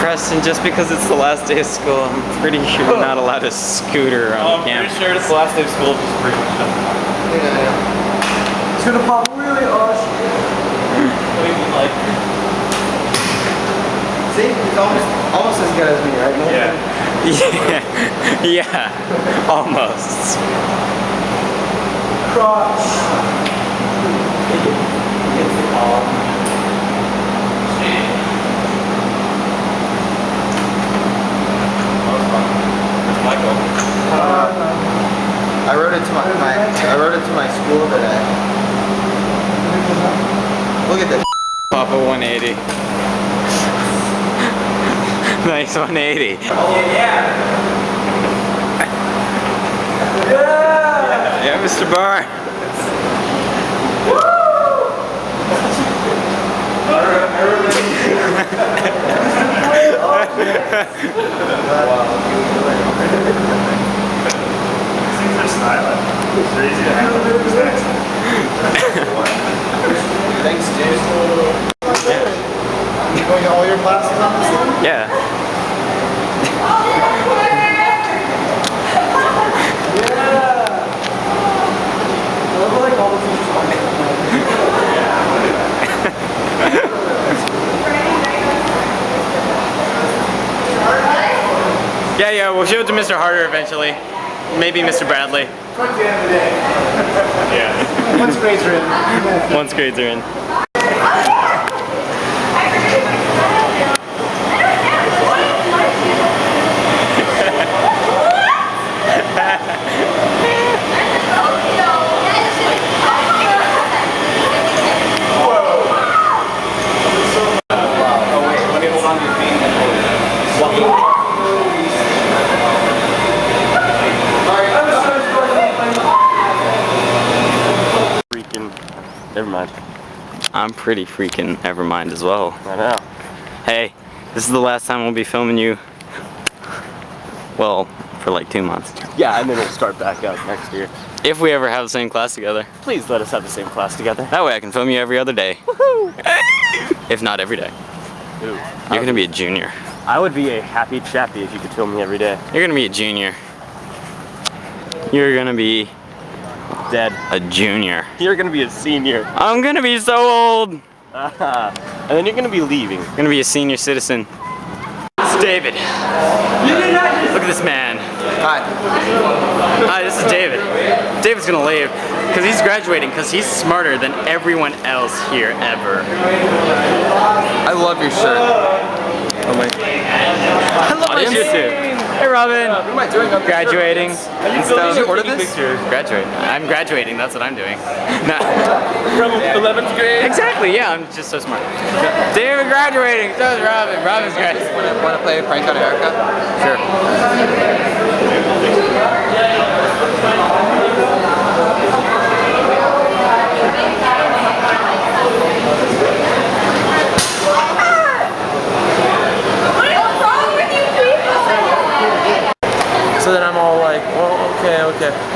Preston, just because it's the last day of school, I'm pretty sure you're not allowed to scooter on campus. I'm pretty sure it's the last day of school, just pretty much done. Yeah. It's gonna pop really harsh. Like, see, it's almost as good as me, right? Yeah. Yeah. Almost. Crotch. It's the ball. I wrote it to my school today. Look at this. Papa 180. Nice 180. Yeah. Yeah, Mr. Barr. things are silent. It's easy to handle. Who's next? Thanks, dude. You going to all your classes on this one? Yeah. Yeah, we'll show it to Mr. Harder eventually. Maybe Mr. Bradley. Towards the end of the day. Yeah. Once grades are in. Once grades are in. Never mind. I'm pretty freaking never mind as well. I know. Hey, this is the last time we'll be filming you. Well, for like 2 months. Yeah, and then we'll start back up next year. If we ever have the same class together. Please let us have the same class together. That way I can film you every other day. Woohoo! If not every day. Ooh. You're gonna be a junior. I would be a happy chappy if you could film me every day. You're gonna be a junior. You're gonna be Dead. a junior. You're gonna be a senior. I'm gonna be so old. And then you're gonna be leaving. I'm gonna be a senior citizen. It's David. Look at this man. Hi. Hi, this is David. David's gonna leave because he's graduating because he's smarter than everyone else here ever. I love your shirt. Oh my. I love my shirt too. Hey Robin. What am I doing up there? Graduating. Did you order this? Graduating. I'm graduating, that's what I'm doing. No. From 11th grade? Exactly, yeah, I'm just so smart. David graduating, so is Robin. Robin's graduating. Want to play a prank on Erica? Sure. So then I'm all like, well, okay.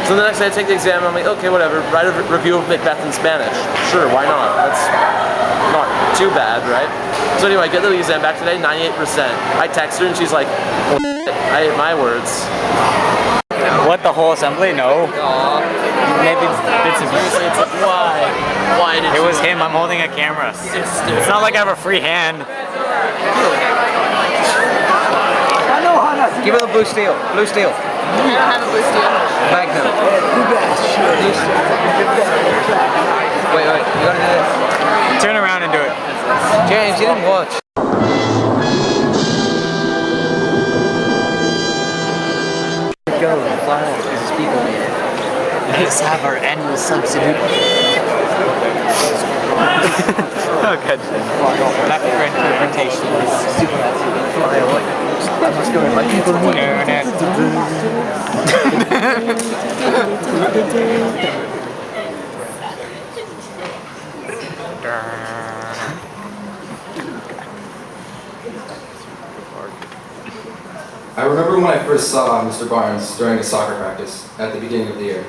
So the next day I take the exam, I'm like, okay, whatever, write a review of Macbeth in Spanish. Sure, why not? That's not too bad, right? So anyway, I get the exam back today, 98%. I text her and she's like, well, I ate my words. What, the whole assembly? No. Maybe bits and pieces. It's like, why? Why did It you? was him, I'm holding a camera. It's not like I have a free hand. Give her the blue steel. Blue steel. I don't have a blue steel. Magnum. Wait. You gotta do this. Turn around and do it. James, you didn't watch. Go. Fly on. There's a speaker. Let's have our annual substitute. Oh, good. Rapid interpretation is fly away. I'm just going like people I remember when I first saw Mr. Barnes during a soccer practice at the beginning of the year.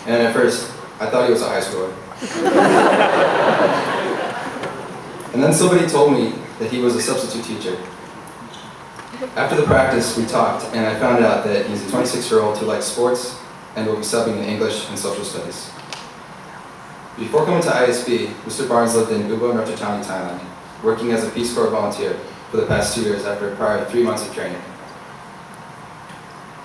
And at first, I thought he was a high schooler. And then somebody told me that he was a substitute teacher. After the practice, we talked, and I found out that he's a 26-year-old who likes sports and will be subbing in English and social studies. Before coming to ISB, Mr. Barnes lived in Ubon Ratchathani, Thailand, working as a Peace Corps volunteer for the past 2 years after a prior 3 months of training.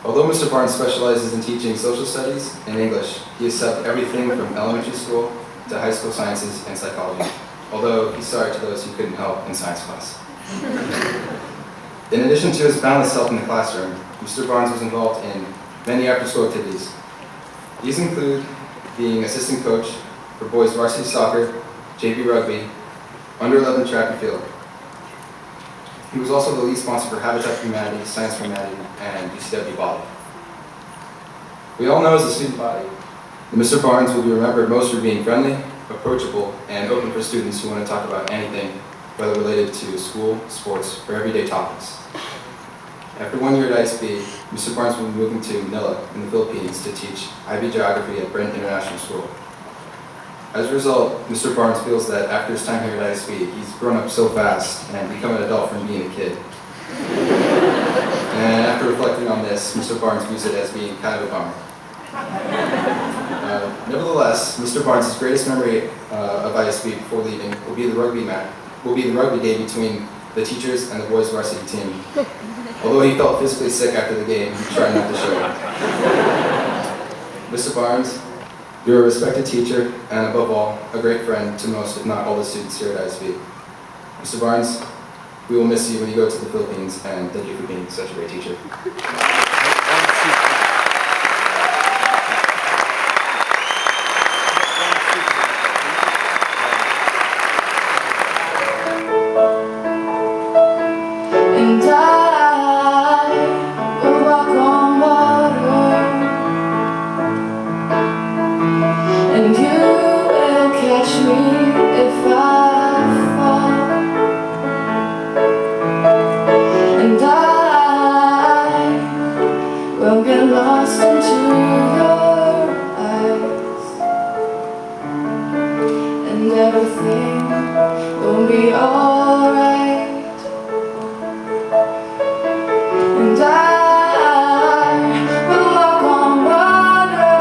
Although Mr. Barnes specializes in teaching social studies and English, he has subbed everything from elementary school to high school sciences and psychology, although he's sorry to those who couldn't help in science class. In addition to his boundless help in the classroom, Mr. Barnes was involved in many after-school activities. These include being assistant coach for boys varsity soccer, JV rugby, under-11 track and field. He was also the lead sponsor for Habitat for Humanity, Science for Humanity, and UCW Bali. We all know as a student body that Mr. Barnes will be remembered most for being friendly, approachable, and open for students who want to talk about anything, whether related to school, sports, or everyday topics. After 1 year at ISB, Mr. Barnes will be moving to Manila in the Philippines to teach IB Geography at Brent International School. As a result, Mr. Barnes feels that after his time here at ISB, he's grown up so fast and become an adult from being a kid. And after reflecting on this, Mr. Barnes views it as being kind of a bummer. Nevertheless, Mr. Barnes' greatest memory of ISB before leaving will be the rugby day between the teachers and the boys' varsity team. Although he felt physically sick after the game, he tried not to show it. Mr. Barnes, you're a respected teacher, and above all, a great friend to most, if not all, the students here at ISB. Mr. Barnes, we will miss you when you go to the Philippines, and thank you for being such a great teacher. And I will walk on water, and you will catch me if I fall, and I will get lost into your eyes, and everything will be alright. And I will walk on water.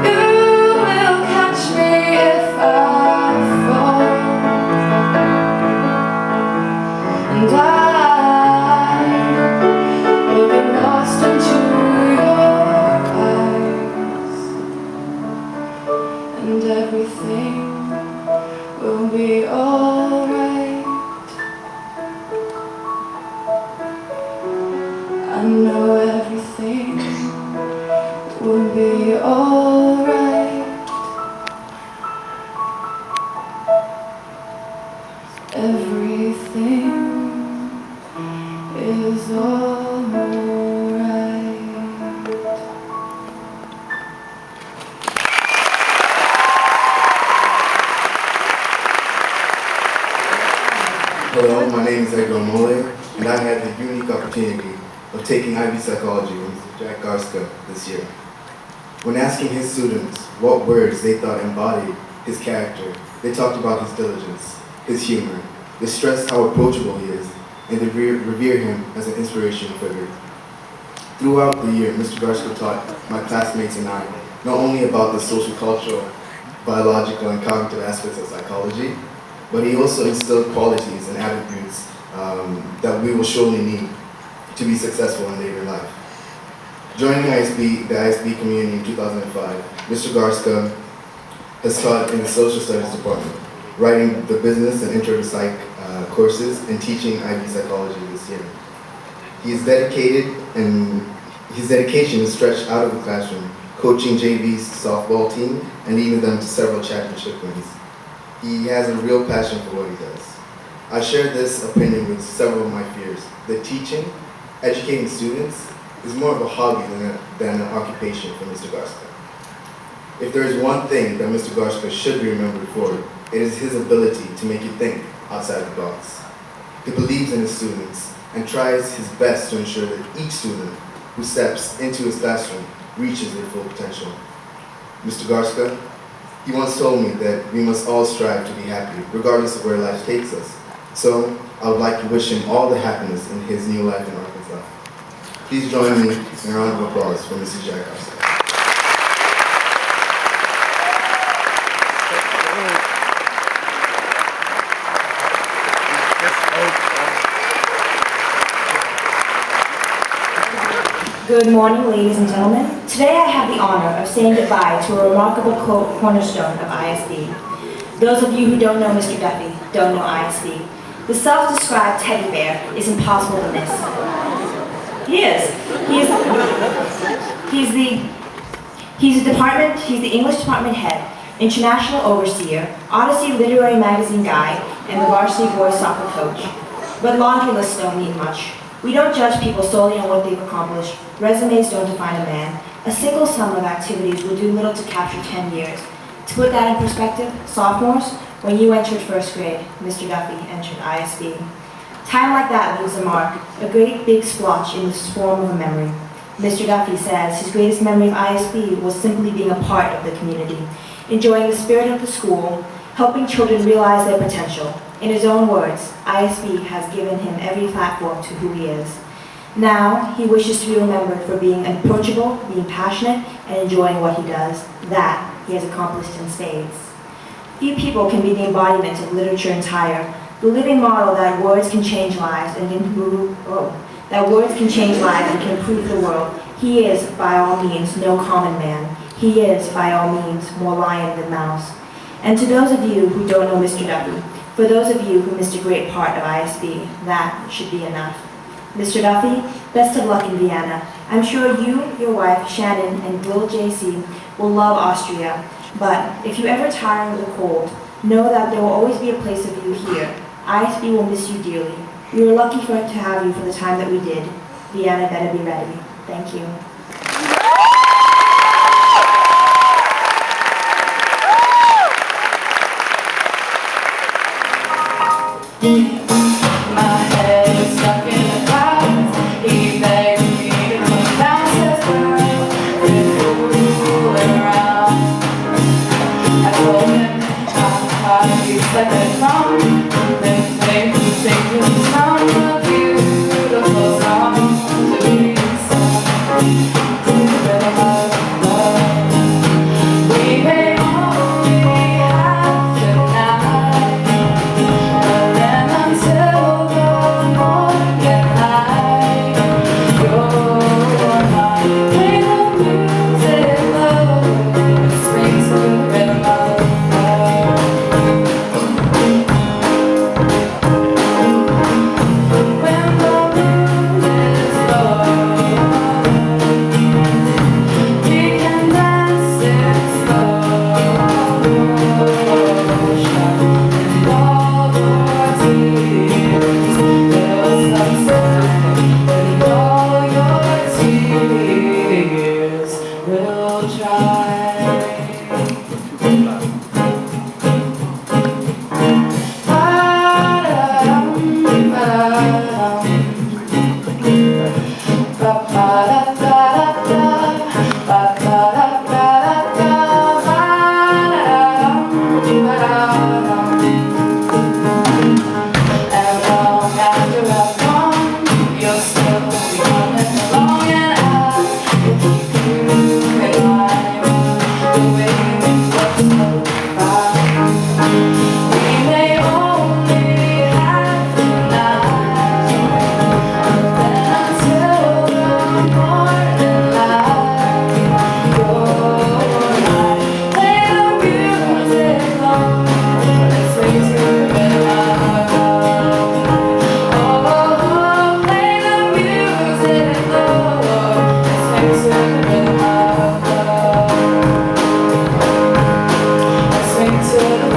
You will catch me if I fall, and I will get lost into your eyes, and everything will be alright. I know everything will be alright. Everything is alright. Hello, my name is Edgar Mole, and I had the unique opportunity of taking IB Psychology with Mr. Jack Garska this year. When asking his students what words they thought embodied his character, they talked about his diligence, his humor, they stressed how approachable he is, and they revere him as an inspirational figure. Throughout the year, Mr. Garska taught my classmates and I not only about the social, cultural, biological, and cognitive aspects of psychology, but he also instilled qualities and attributes that we will surely need to be successful in later life. Joining the ISB community in 2005, Mr. Garska has taught in the social studies department, writing the business and intro to psych courses and teaching IB psychology this year. He is dedicated, and his dedication is stretched out of the classroom, coaching JV's softball team and leading them to several championship wins. He has a real passion for what he does. I share this opinion with several of my peers, that teaching, educating students, is more of a hobby than an occupation for Mr. Garska. If there is one thing that Mr. Garska should be remembered for, it is his ability to make you think outside the box. He believes in his students and tries his best to ensure that each student who steps into his classroom reaches their full potential. Mr. Garska, he once told me that we must all strive to be happy, regardless of where life takes us. So I would like to wish him all the happiness in his new life in Arkansas. Please join me in a round of applause for Mr. Jack Garcia. Good morning, ladies and gentlemen. Today I have the honor of saying goodbye to a remarkable cornerstone of ISB. Those of you who don't know Mr. Duffy don't know ISB. The self-described teddy bear is impossible to miss. He is. He's the English department head, international overseer, Odyssey literary magazine guy, and the varsity boys soccer coach. But laundry lists don't mean much. We don't judge people solely on what they've accomplished. Resumes don't define a man. A single sum of activities will do little to capture 10 years. To put that in perspective, sophomores, when you entered first grade, Mr. Duffy entered ISB. Time like that leaves a mark, a great big splotch in the form of a memory. Mr. Duffy says his greatest memory of ISB was simply being a part of the community, enjoying the spirit of the school, helping children realize their potential. In his own words, ISB has given him every platform to who he is. Now, he wishes to be remembered for being approachable, being passionate, and enjoying what he does. That he has accomplished in spades. Few people can be the embodiment of literature entire, the living model that words can change lives and improve, can improve the world. He is, by all means, no common man. He is, by all means, more lion than mouse. And to those of you who don't know Mr. Duffy, for those of you who missed a great part of ISB, that should be enough. Mr. Duffy, best of luck in Vienna. I'm sure you, your wife, Shannon, and little JC will love Austria, but if you ever tire of the cold, know that there will always be a place for you here. ISB will miss you dearly. We were lucky to have you for the time that we did. Vienna better be ready. Thank you. My head is stuck in the clouds. He begged me to come downstairs, girl. We're fooling around. I told him how he's like a drum. Then played the sound of a beautiful song to be sung. To the rhythm of love. We may only have tonight, but then until the morning light, you're mine. Play the music low, swing to the rhythm of love. When the moon is low, we can dance it slow motion, and all your tears will subside, and all your tears will dry. And long after I've gone, you'll still be coming along, and I will keep you in mind the way we were so fine. We may only have tonight, but then until the morning light, you're mine. Play the music low, and swing to the rhythm of love. Oh, play the music low, and swing to the rhythm of love. And swing to the